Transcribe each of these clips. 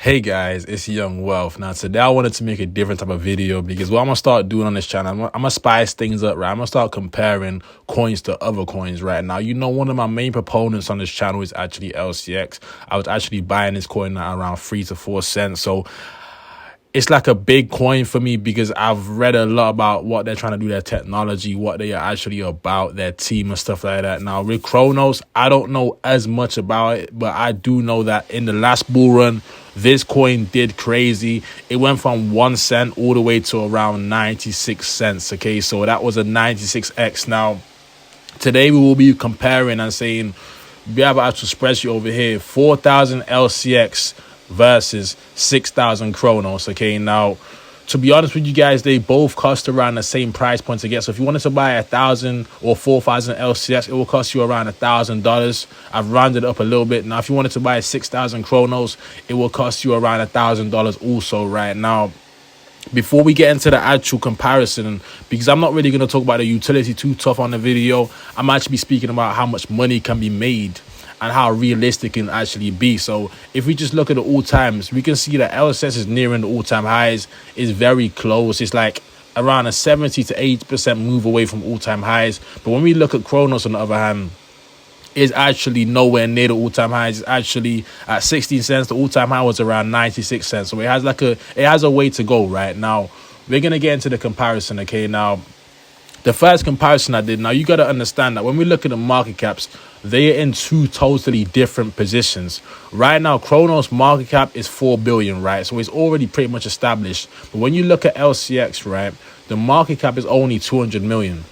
Hey guys, it's Young Wealth. Now today I wanted to make a different type of video because what I'm gonna start doing on this channel, I'm gonna spice things up, right? I'm gonna start comparing coins to other coins right now. You know, one of my main proponents on this channel is actually LCX. I was actually buying this coin at around 3 to 4 cents. So it's like a big coin for me because I've read a lot about what they're trying to do, their technology, what they are actually about, their team and stuff like that. Now with CRONOS, I don't know as much about it, but I do know that in the last bull run, this coin did crazy. It went from 1 cent all the way to around 96 cents. Okay, so that was a 96x. Now, today we will be comparing and saying, we have an actual spreadsheet over here, 4,000 LCX versus 6,000 CRONOS. Okay, now to be honest with you guys, they both cost around the same price point to get. So if you wanted to buy 1,000 or 4,000 LCX, it will cost you around $1,000. I've rounded it up a little bit. Now if you wanted to buy 6,000 CRONOS, it will cost you around $1,000 also. Right now, before we get into the actual comparison, because I'm not really going to talk about the utility too tough on the video, I'm actually speaking about how much money can be made and how realistic it can actually be. So if we just look at the all times, we can see that LSS is nearing the all-time highs. It's very close. It's like around a 70 to 80% move away from all-time highs. But when we look at CRONOS, on the other hand, is actually nowhere near the all-time highs. It's actually at 16 cents. The all-time high was around 96 cents. So it has a way to go. Right now, we're gonna get into the comparison. Okay, now the first comparison I did, now you got to understand that when we look at the market caps, they are in two totally different positions. Right now, CRONOS market cap is 4 billion, right? So it's already pretty much established. But when you look at LCX, right, the market cap is only 200 million.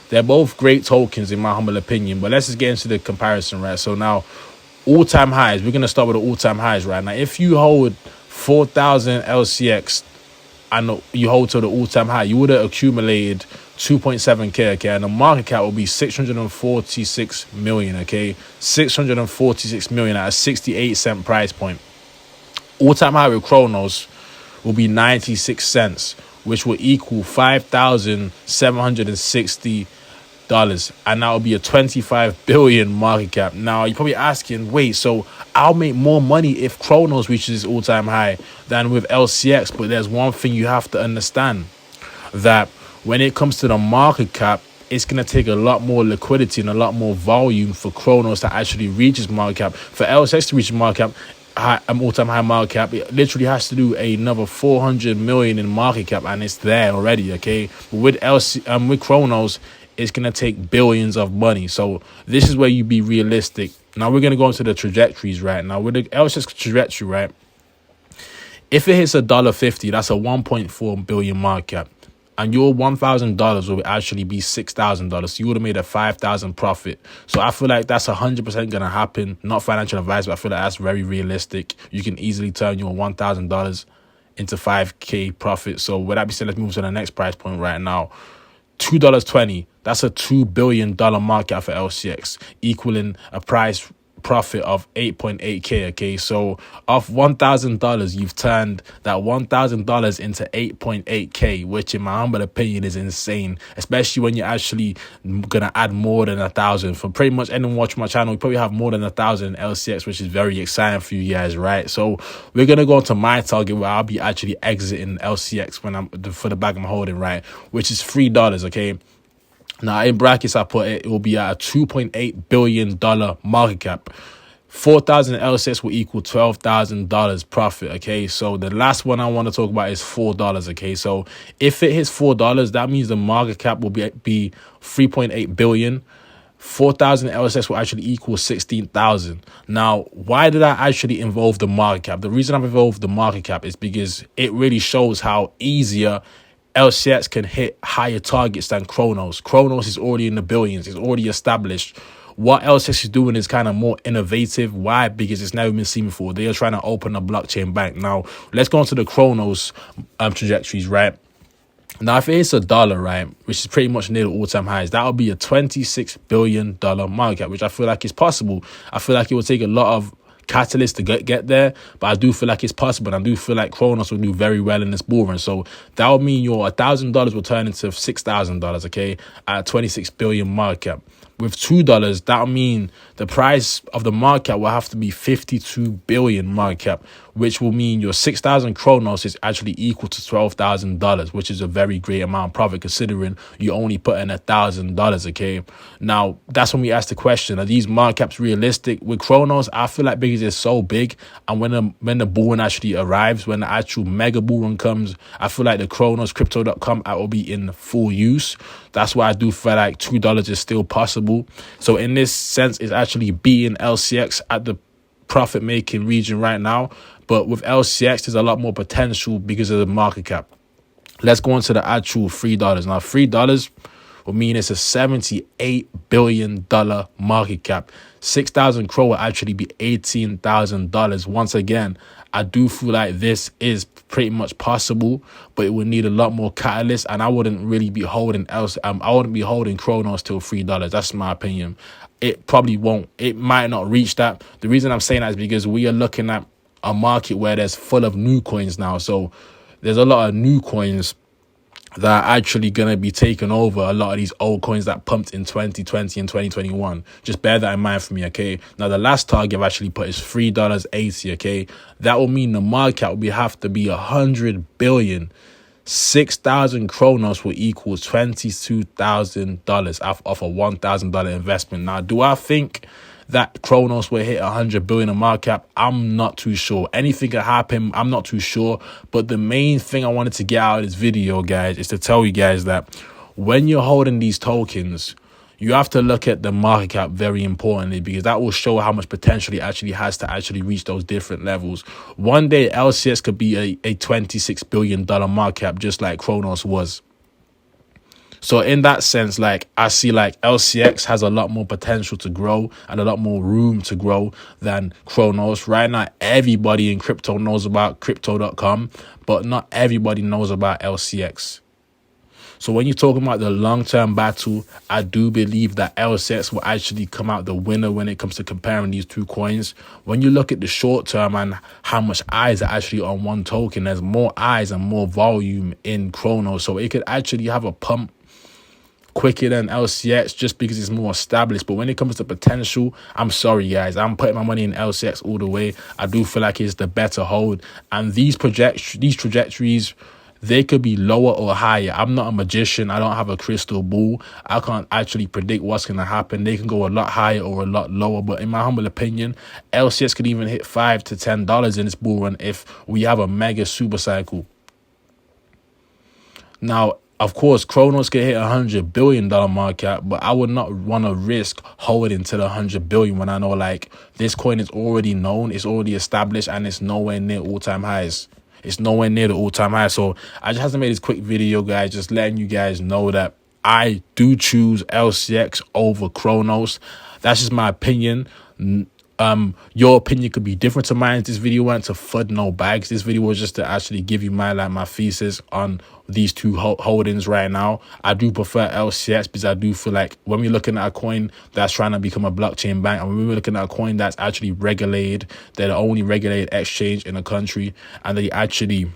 They're both great tokens in my humble opinion, but let's just get into the comparison, right? So now, all-time highs, we're going to start with the all-time highs right now. If you hold 4,000 LCX and you hold to the all-time high, you would have accumulated 2.7k, okay, and the market cap will be 646 million, okay, 646 million at a 68-cent price point. All-time high with CRONOS will be 96 cents, which will equal $5,760, and that will be a 25 billion market cap. Now you're probably asking, wait, so I'll make more money if CRONOS reaches its all-time high than with LCX? But there's one thing you have to understand, that when it comes to the market cap, it's going to take a lot more liquidity and a lot more volume for CRONOS to actually reach its market cap. For LSX to reach its market cap, all-time high market cap, it literally has to do another 400 million in market cap, and it's there already, okay? But with CRONOS, it's going to take billions of money. So this is where you be realistic. Now we're going to go into the trajectories right now. With the LSX trajectory, right, if it hits $1.50, that's a 1.4 billion market cap. And your $1,000 will actually be $6,000. So you would have made a 5,000 profit. So I feel like that's 100% going to happen. Not financial advice, but I feel like that's very realistic. You can easily turn your $1,000 into 5K profit. So with that being said, let's move to the next price point right now. $2.20. That's a $2 billion market cap for LCX, equaling a price profit of 8.8k. okay, so off $1,000, you've turned that $1,000 into 8.8k, which in my humble opinion is insane, especially when you're actually gonna add more than 1,000. For pretty much anyone watching my channel, you probably have more than 1,000 LCX, which is very exciting for you guys, right? So we're gonna go into my target where I'll be actually exiting LCX when I'm for the bag I'm holding, right, which is $3. okay, now, in brackets, I put it will be at a $2.8 billion market cap. 4,000 LCX will equal $12,000 profit, okay? So the last one I want to talk about is $4, okay? So if it hits $4, that means the market cap will be 3.8 billion. 4,000 LSS will actually equal 16,000. Now, why did I actually involve the market cap? The reason I've involved the market cap is because it really shows how easier LCX can hit higher targets than CRONOS. CRONOS is already in the billions. It's already established. What LCX is doing is kind of more innovative. Why? Because it's never been seen before. They are trying to open a blockchain bank. Now, let's go into the CRONOS trajectories, right? Now, if it hits $1, right, which is pretty much near the all-time highs, that would be a $26 billion market cap, which I feel like is possible. I feel like it will take a lot of catalyst to get there, but I do feel like it's possible, and I do feel like CRONOS will do very well in this bull run. So that would mean your $1,000 will turn into $6,000, okay, at a 26 billion market cap. with $2, that'll mean the price of the market cap will have to be 52 billion market cap, which will mean your 6,000 Kronos is actually equal to $12,000, which is a very great amount of profit considering you only put in $1,000. Okay, now that's when we ask the question: are these market caps realistic? With Kronos, I feel like because it's so big, and when the bull run actually arrives, when the actual mega bull run comes, I feel like the Kronos crypto.com app will be in full use. That's why I do feel like $2 is still possible. So in this sense, it's actually beating LCX at the profit making region right now. But with LCX, there's a lot more potential because of the market cap. Let's go on to the actual $3. Now, $3 will mean it's a $78 billion market cap. 6,000 Crow will actually be $18,000. Once again, I do feel like this is pretty much possible, but it would need a lot more catalyst, and I wouldn't really be holding I wouldn't be holding Kronos till $3. That's my opinion. It probably won't. It might not reach that. The reason I'm saying that is because we are looking at a market where there's full of new coins now. So there's a lot of new coins that are actually going to be taking over a lot of these old coins that pumped in 2020 and 2021. Just bear that in mind for me, okay? Now, the last target I've actually put is $3.80, okay? That will mean the market cap will have to be 100 billion. 6,000 Kronos will equal $22,000 off a $1,000 investment. Now, do I think that Kronos will hit 100 billion in market cap? I'm not too sure. Anything could happen. I'm not too sure. But the main thing I wanted to get out of this video, guys, is to tell you guys that when you're holding these tokens, you have to look at the market cap very importantly, because that will show how much potential it actually has to actually reach those different levels. One day, LCS could be a $26 billion market cap, just like Kronos was. So in that sense, like, I see like LCX has a lot more potential to grow and a lot more room to grow than Kronos. Right now, everybody in crypto knows about crypto.com, but not everybody knows about LCX. So when you're talking about the long-term battle, I do believe that LCX will actually come out the winner when it comes to comparing these two coins. When you look at the short term and how much eyes are actually on one token, there's more eyes and more volume in Kronos. So it could actually have a pump quicker than LCX just because it's more established. But when it comes to potential, I'm sorry, guys, I'm putting my money in LCX all the way. I do feel like it's the better hold. And these trajectories, they could be lower or higher. I'm not a magician. I don't have a crystal ball. I can't actually predict what's going to happen. They can go a lot higher or a lot lower. But in my humble opinion, LCX could even hit $5 to $10 in this bull run if we have a mega super cycle. Now, of course, Kronos could hit $100 billion market cap, but I would not want to risk holding to the 100 billion when I know like this coin is already known, it's already established, and it's nowhere near all-time highs. It's nowhere near the all-time high. So I just have to make this quick video, guys, just letting you guys know that I do choose LCX over Kronos. That's just my opinion. Your opinion could be different to mine. This video went to FUD no bags. This video was just to actually give you my thesis on these two holdings right now. I do prefer LCX because I do feel like when we're looking at a coin that's trying to become a blockchain bank, and when we're looking at a coin that's actually regulated, they're the only regulated exchange in the country, and they actually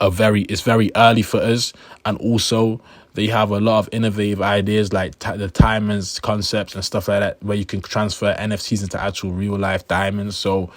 it's very early for us, and also they have a lot of innovative ideas like the diamonds concepts and stuff like that, where you can transfer NFTs into actual real life diamonds. So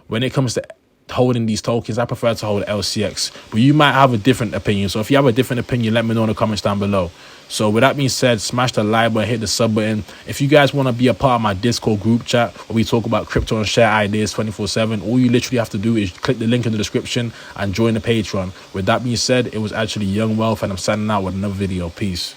when it comes to holding these tokens, I prefer to hold LCX, but you might have a different opinion. So if you have a different opinion, let me know in the comments down below. So with that being said, smash the like button, hit the sub button. If you guys want to be a part of my Discord group chat where we talk about crypto and share ideas 24/7, all you literally have to do is click the link in the description and join the Patreon. With that being said, it was actually Young Wealth, and I'm signing out with another video. Peace.